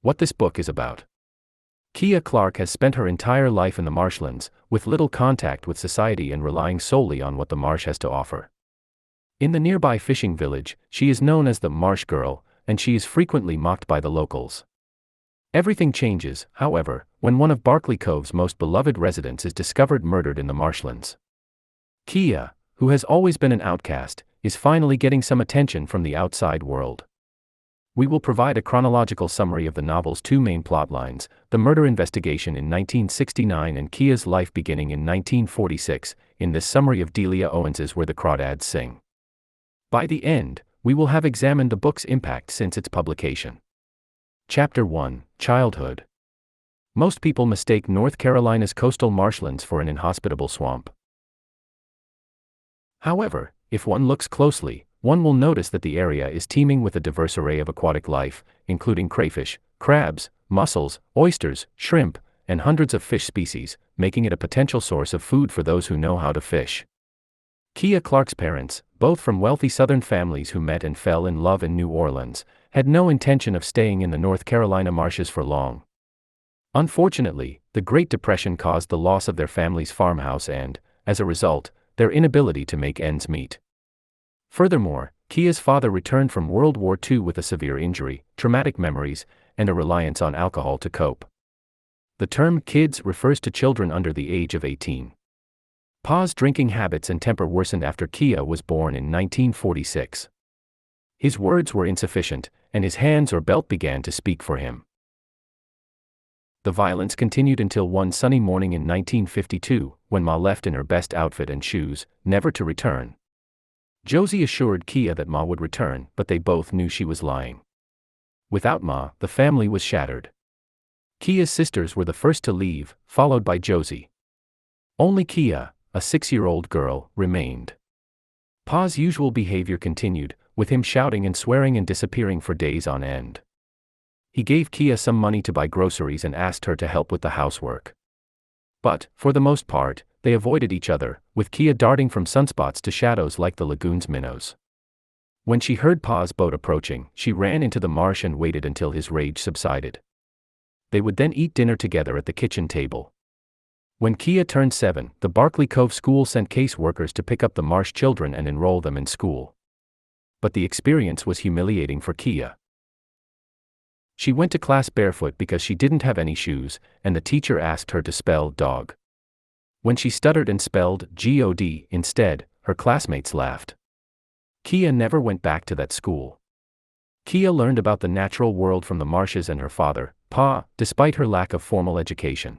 What this book is about. Kia Clark has spent her entire life in the marshlands, with little contact with society and relying solely on what the marsh has to offer. In the nearby fishing village, she is known as the Marsh Girl, and she is frequently mocked by the locals. Everything changes, however, when one of Barkley Cove's most beloved residents is discovered murdered in the marshlands. Kia, who has always been an outcast, is finally getting some attention from the outside world. We will provide a chronological summary of the novel's two main plotlines, the murder investigation in 1969 and Kia's life beginning in 1946, in this summary of Delia Owens's Where the Crawdads Sing. By the end, we will have examined the book's impact since its publication. Chapter 1, Childhood. Most people mistake North Carolina's coastal marshlands for an inhospitable swamp. However, if one looks closely, one will notice that the area is teeming with a diverse array of aquatic life, including crayfish, crabs, mussels, oysters, shrimp, and hundreds of fish species, making it a potential source of food for those who know how to fish. Kia Clark's parents, both from wealthy Southern families who met and fell in love in New Orleans, had no intention of staying in the North Carolina marshes for long. Unfortunately, the Great Depression caused the loss of their family's farmhouse and, as a result, their inability to make ends meet. Furthermore, Kia's father returned from World War II with a severe injury, traumatic memories, and a reliance on alcohol to cope. The term kids refers to children under the age of 18. Pa's drinking habits and temper worsened after Kia was born in 1946. His words were insufficient, and his hands or belt began to speak for him. The violence continued until one sunny morning in 1952, when Ma left in her best outfit and shoes, never to return. Josie assured Kia that Ma would return, but they both knew she was lying. Without Ma, the family was shattered. Kia's sisters were the first to leave, followed by Josie. Only Kia, a 6-year-old girl, remained. Pa's usual behavior continued, with him shouting and swearing and disappearing for days on end. He gave Kia some money to buy groceries and asked her to help with the housework. But, for the most part, they avoided each other, with Kia darting from sunspots to shadows like the lagoon's minnows. When she heard Pa's boat approaching, she ran into the marsh and waited until his rage subsided. They would then eat dinner together at the kitchen table. When Kia turned 7, the Barkley Cove School sent case workers to pick up the Marsh children and enroll them in school. But the experience was humiliating for Kia. She went to class barefoot because she didn't have any shoes, and the teacher asked her to spell dog. When she stuttered and spelled God instead, her classmates laughed. Kia never went back to that school. Kia learned about the natural world from the marshes and her father, Pa, despite her lack of formal education.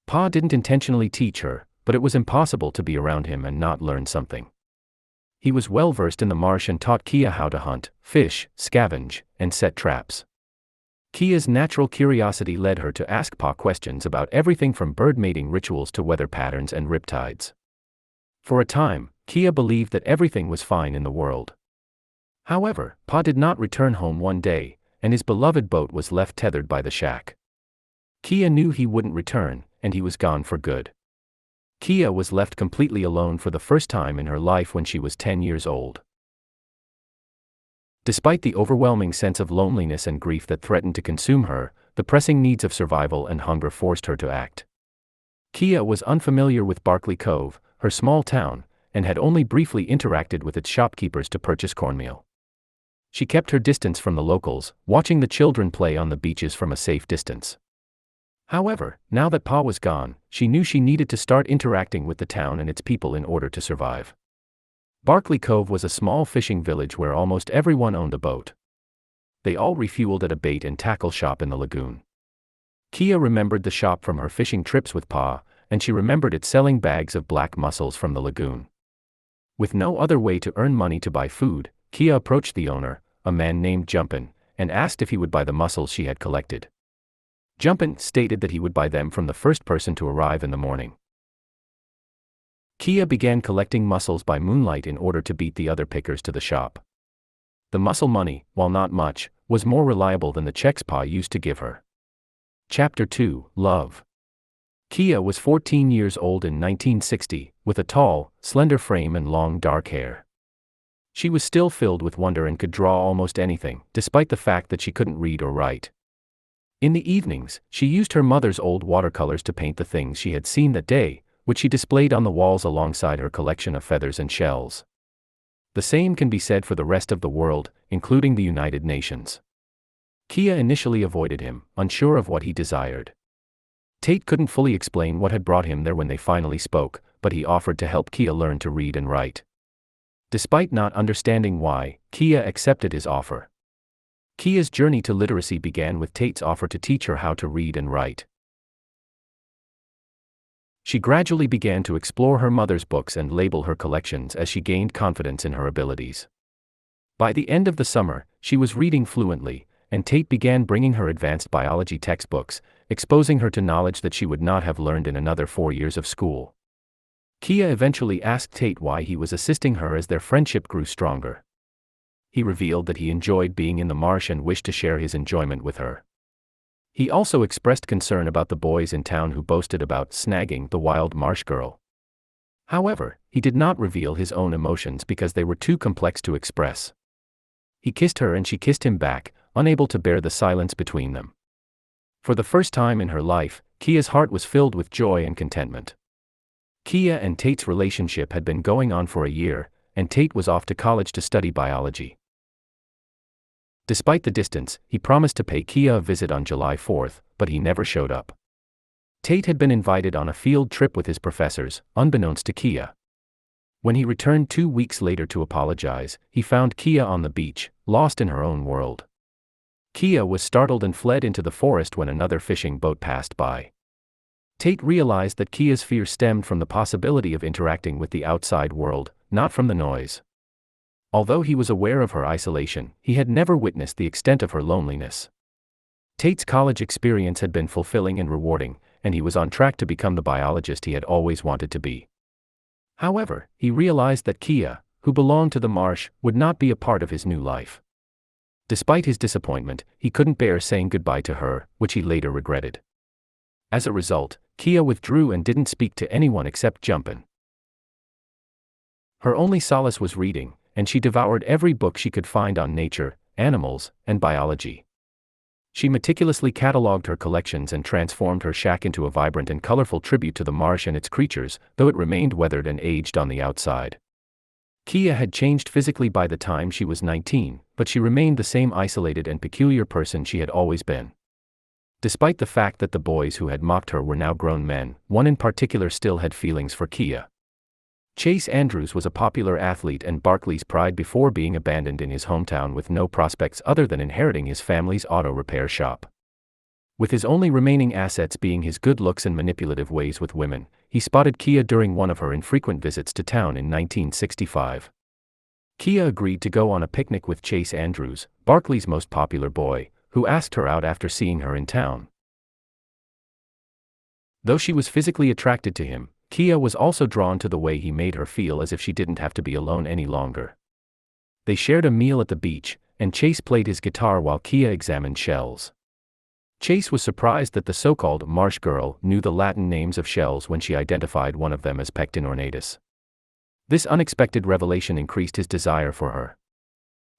Pa didn't intentionally teach her, but it was impossible to be around him and not learn something. He was well versed in the marsh and taught Kia how to hunt, fish, scavenge, and set traps. Kia's natural curiosity led her to ask Pa questions about everything from bird mating rituals to weather patterns and riptides. For a time, Kia believed that everything was fine in the world. However, Pa did not return home one day, and his beloved boat was left tethered by the shack. Kia knew he wouldn't return, and he was gone for good. Kia was left completely alone for the first time in her life when she was 10 years old. Despite the overwhelming sense of loneliness and grief that threatened to consume her, the pressing needs of survival and hunger forced her to act. Kia was unfamiliar with Barkley Cove, her small town, and had only briefly interacted with its shopkeepers to purchase cornmeal. She kept her distance from the locals, watching the children play on the beaches from a safe distance. However, now that Pa was gone, she knew she needed to start interacting with the town and its people in order to survive. Barkley Cove was a small fishing village where almost everyone owned a boat. They all refueled at a bait and tackle shop in the lagoon. Kia remembered the shop from her fishing trips with Pa, and she remembered it selling bags of black mussels from the lagoon. With no other way to earn money to buy food, Kia approached the owner, a man named Jumpin, and asked if he would buy the mussels she had collected. Jumpin stated that he would buy them from the first person to arrive in the morning. Kia began collecting mussels by moonlight in order to beat the other pickers to the shop. The mussel money, while not much, was more reliable than the checks Pa used to give her. Chapter 2, Love. Kia was 14 years old in 1960, with a tall, slender frame and long dark hair. She was still filled with wonder and could draw almost anything, despite the fact that she couldn't read or write. In the evenings, she used her mother's old watercolors to paint the things she had seen that day, which she displayed on the walls alongside her collection of feathers and shells. The same can be said for the rest of the world, including the United Nations. Kia initially avoided him, unsure of what he desired. Tate couldn't fully explain what had brought him there when they finally spoke, but he offered to help Kia learn to read and write. Despite not understanding why, Kia accepted his offer. Kia's journey to literacy began with Tate's offer to teach her how to read and write. She gradually began to explore her mother's books and label her collections as she gained confidence in her abilities. By the end of the summer, she was reading fluently, and Tate began bringing her advanced biology textbooks, exposing her to knowledge that she would not have learned in another 4 years of school. Kia eventually asked Tate why he was assisting her as their friendship grew stronger. He revealed that he enjoyed being in the marsh and wished to share his enjoyment with her. He also expressed concern about the boys in town who boasted about snagging the wild marsh girl. However, he did not reveal his own emotions because they were too complex to express. He kissed her and she kissed him back, unable to bear the silence between them. For the first time in her life, Kia's heart was filled with joy and contentment. Kia and Tate's relationship had been going on for a year, and Tate was off to college to study biology. Despite the distance, he promised to pay Kia a visit on July 4th, but he never showed up. Tate had been invited on a field trip with his professors, unbeknownst to Kia. When he returned 2 weeks later to apologize, he found Kia on the beach, lost in her own world. Kia was startled and fled into the forest when another fishing boat passed by. Tate realized that Kia's fear stemmed from the possibility of interacting with the outside world, not from the noise. Although he was aware of her isolation, he had never witnessed the extent of her loneliness. Tate's college experience had been fulfilling and rewarding, and he was on track to become the biologist he had always wanted to be. However, he realized that Kia, who belonged to the marsh, would not be a part of his new life. Despite his disappointment, he couldn't bear saying goodbye to her, which he later regretted. As a result, Kia withdrew and didn't speak to anyone except Jumpin. Her only solace was reading, and she devoured every book she could find on nature, animals, and biology. She meticulously cataloged her collections and transformed her shack into a vibrant and colorful tribute to the marsh and its creatures, though it remained weathered and aged on the outside. Kia had changed physically by the time she was 19, but she remained the same isolated and peculiar person she had always been. Despite the fact that the boys who had mocked her were now grown men, one in particular still had feelings for Kia. Chase Andrews was a popular athlete and Barkley's pride before being abandoned in his hometown with no prospects other than inheriting his family's auto repair shop. With his only remaining assets being his good looks and manipulative ways with women, he spotted Kia during one of her infrequent visits to town in 1965. Kia agreed to go on a picnic with Chase Andrews, Barkley's most popular boy, who asked her out after seeing her in town. Though she was physically attracted to him, Kia was also drawn to the way he made her feel as if she didn't have to be alone any longer. They shared a meal at the beach, and Chase played his guitar while Kia examined shells. Chase was surprised that the so-called marsh girl knew the Latin names of shells when she identified one of them as Pecten ornatus. This unexpected revelation increased his desire for her.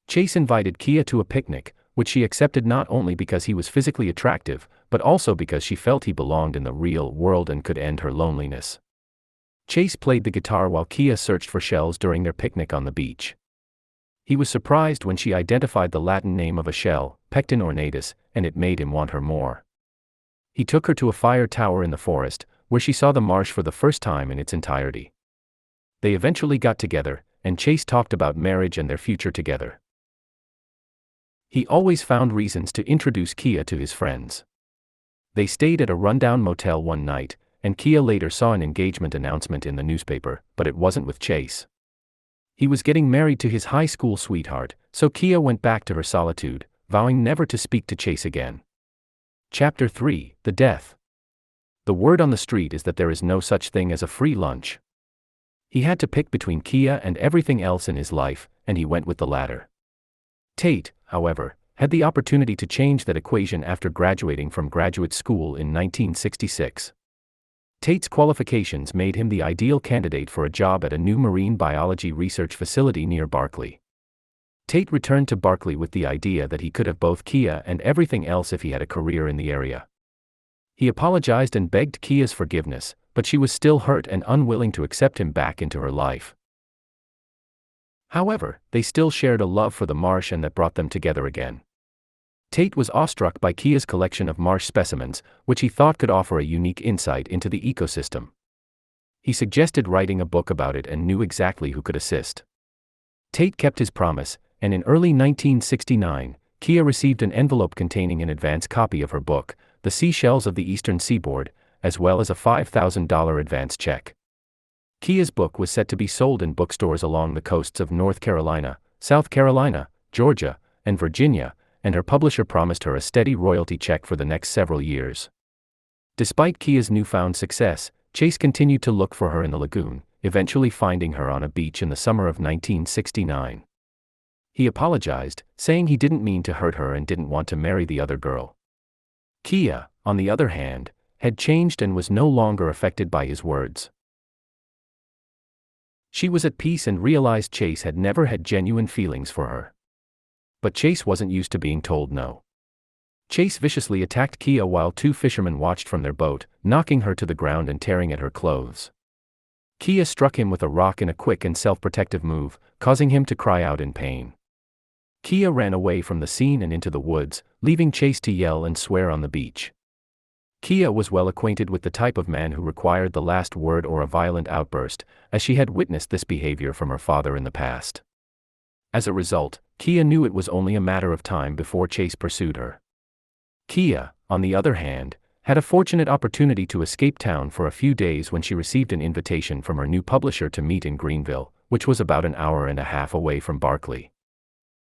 Chase invited Kia to a picnic, which she accepted not only because he was physically attractive, but also because she felt he belonged in the real world and could end her loneliness. Chase played the guitar while Kia searched for shells during their picnic on the beach. He was surprised when she identified the Latin name of a shell, Pecten ornatus, and it made him want her more. He took her to a fire tower in the forest, where she saw the marsh for the first time in its entirety. They eventually got together, and Chase talked about marriage and their future together. He always found reasons to introduce Kia to his friends. They stayed at a rundown motel one night, and Kia later saw an engagement announcement in the newspaper, but it wasn't with Chase. He was getting married to his high school sweetheart, so Kia went back to her solitude, vowing never to speak to Chase again. Chapter 3: The Death. The word on the street is that there is no such thing as a free lunch. He had to pick between Kia and everything else in his life, and he went with the latter. Tate, however, had the opportunity to change that equation after graduating from graduate school in 1966. Tate's qualifications made him the ideal candidate for a job at a new marine biology research facility near Barkley. Tate returned to Barkley with the idea that he could have both Kia and everything else if he had a career in the area. He apologized and begged Kia's forgiveness, but she was still hurt and unwilling to accept him back into her life. However, they still shared a love for the marsh, and that brought them together again. Tate was awestruck by Kia's collection of marsh specimens, which he thought could offer a unique insight into the ecosystem. He suggested writing a book about it and knew exactly who could assist. Tate kept his promise, and in early 1969, Kia received an envelope containing an advance copy of her book, The Seashells of the Eastern Seaboard, as well as a $5,000 advance check. Kia's book was set to be sold in bookstores along the coasts of North Carolina, South Carolina, Georgia, and Virginia, and her publisher promised her a steady royalty check for the next several years. Despite Kia's newfound success, Chase continued to look for her in the lagoon, eventually finding her on a beach in the summer of 1969. He apologized, saying he didn't mean to hurt her and didn't want to marry the other girl. Kia, on the other hand, had changed and was no longer affected by his words. She was at peace and realized Chase had never had genuine feelings for her. But Chase wasn't used to being told no. Chase viciously attacked Kia while two fishermen watched from their boat, knocking her to the ground and tearing at her clothes. Kia struck him with a rock in a quick and self-protective move, causing him to cry out in pain. Kia ran away from the scene and into the woods, leaving Chase to yell and swear on the beach. Kia was well acquainted with the type of man who required the last word or a violent outburst, as she had witnessed this behavior from her father in the past. As a result, Kia knew it was only a matter of time before Chase pursued her. Kia, on the other hand, had a fortunate opportunity to escape town for a few days when she received an invitation from her new publisher to meet in Greenville, which was about an hour and a half away from Barkley.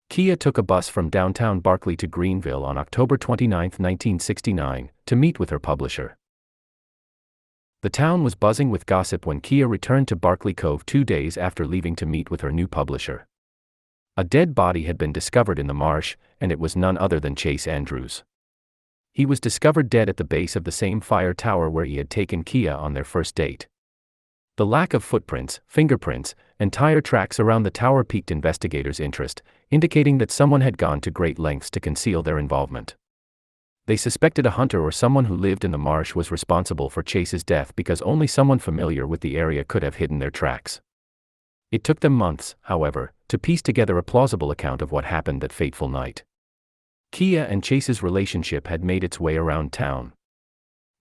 Kia took a bus from downtown Barkley to Greenville on October 29, 1969, to meet with her publisher. The town was buzzing with gossip when Kia returned to Barkley Cove 2 days after leaving to meet with her new publisher. A dead body had been discovered in the marsh, and it was none other than Chase Andrews. He was discovered dead at the base of the same fire tower where he had taken Kia on their first date. The lack of footprints, fingerprints, and tire tracks around the tower piqued investigators' interest, indicating that someone had gone to great lengths to conceal their involvement. They suspected a hunter or someone who lived in the marsh was responsible for Chase's death because only someone familiar with the area could have hidden their tracks. It took them months, however, to piece together a plausible account of what happened that fateful night. Kia and Chase's relationship had made its way around town.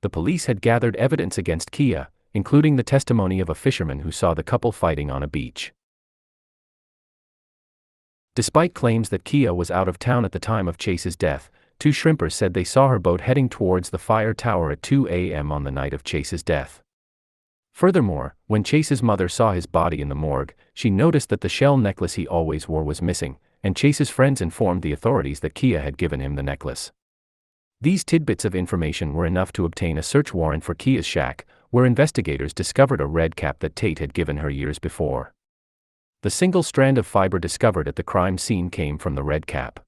The police had gathered evidence against Kia, including the testimony of a fisherman who saw the couple fighting on a beach. Despite claims that Kia was out of town at the time of Chase's death, two shrimpers said they saw her boat heading towards the fire tower at 2 a.m. on the night of Chase's death. Furthermore, when Chase's mother saw his body in the morgue, she noticed that the shell necklace he always wore was missing, and Chase's friends informed the authorities that Kia had given him the necklace. These tidbits of information were enough to obtain a search warrant for Kia's shack, where investigators discovered a red cap that Tate had given her years before. The single strand of fiber discovered at the crime scene came from the red cap.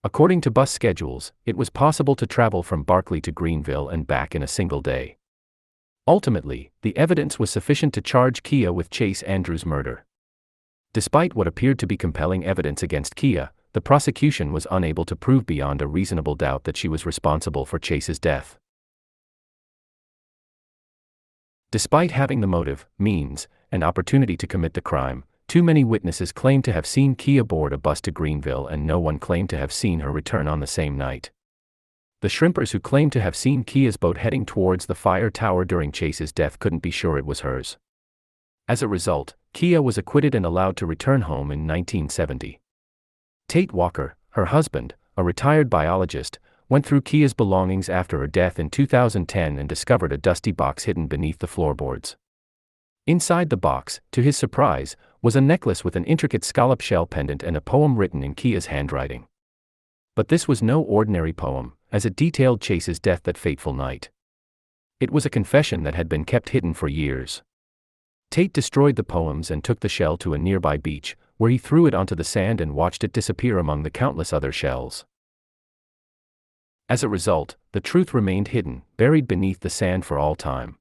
According to bus schedules, it was possible to travel from Barkley to Greenville and back in a single day. Ultimately, the evidence was sufficient to charge Kia with Chase Andrews' murder. Despite what appeared to be compelling evidence against Kia, the prosecution was unable to prove beyond a reasonable doubt that she was responsible for Chase's death. Despite having the motive, means, and opportunity to commit the crime, too many witnesses claimed to have seen Kia board a bus to Greenville and no one claimed to have seen her return on the same night. The shrimpers who claimed to have seen Kia's boat heading towards the fire tower during Chase's death couldn't be sure it was hers. As a result, Kia was acquitted and allowed to return home in 1970. Tate Walker, her husband, a retired biologist, went through Kia's belongings after her death in 2010 and discovered a dusty box hidden beneath the floorboards. Inside the box, to his surprise, was a necklace with an intricate scallop shell pendant and a poem written in Kia's handwriting. But this was no ordinary poem, as it detailed Chase's death that fateful night. It was a confession that had been kept hidden for years. Tate destroyed the poems and took the shell to a nearby beach, where he threw it onto the sand and watched it disappear among the countless other shells. As a result, the truth remained hidden, buried beneath the sand for all time.